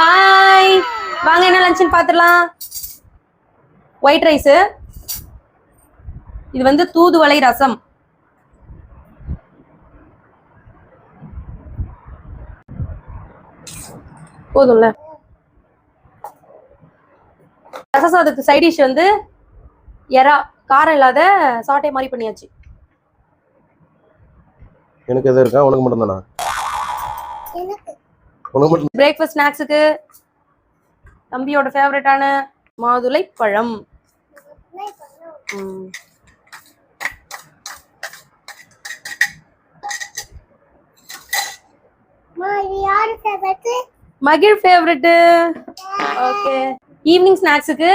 Hi, வாங்க என்ன லஞ்சுன்னு பார்த்துடலாம். ஒயிட் ரைஸு, இது வந்து தூதுவளை ரசம், போதும்ல. ரச சாதத்துக்கு சைட் டிஷ் வந்து எறா, காரம் இல்லாத சாட்டை மாதிரி பண்ணியாச்சு. எனக்கு எது இருக்கா? உனக்கு மட்டும் தானா? உனக்கு மட்டும். பிரேக்ஃபாஸ்ட் ஸ்நாக்ஸுக்கு தம்பியோட ஃபேவரட்டான மாதுளை பழம். மகிழ் ஃபேவரட். ஓகே, ஈவினிங் ஸ்நாக்ஸுக்கு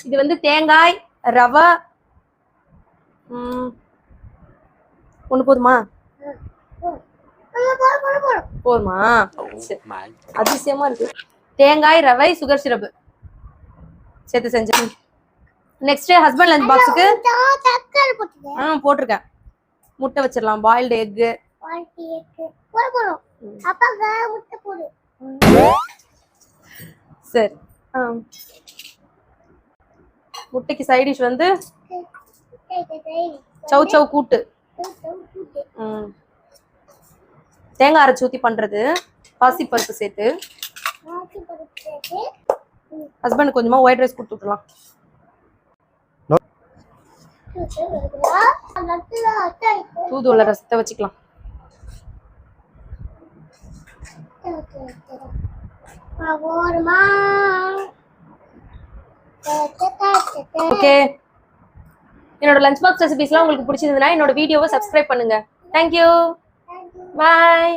இது வந்து தேங்காய் ரவை. ஒன்று போதுமா? போதுமா? அதிசயமா இருக்கு. தேங்காய் ரவை சுகர் சிரப்பு சேர்த்து செஞ்சு. நெக்ஸ்ட் ஹஸ்பண்ட் லஞ்ச் பாக்ஸுக்கு போட்டிருக்கேன். முட்டை வச்சிடலாம், பாயில்டு எக்கு. சரி, முட்டைக்கு சைட் டிஷ் வந்து சவ் சவ் கூட்டு. தேங்காய் அரைச்சி ஊத்தி பண்றது, பாசி பருப்பு சேர்த்து. ஹஸ்பண்ட் கொஞ்சமா ஒயிட் ரைஸ் கொடுத்து விட்டுலாம். தூதுவளை ரசத்தை வச்சுக்கலாம். ஓகே, என்னோட லஞ்ச் பாக்ஸ் ரெசிபிஸ்லாம் உங்களுக்கு பிடிச்சிருந்ததுன்னா என்னோட வீடியோவை சப்ஸ்கிரைப் பண்ணுங்க. தேங்க்யூ, பாய்.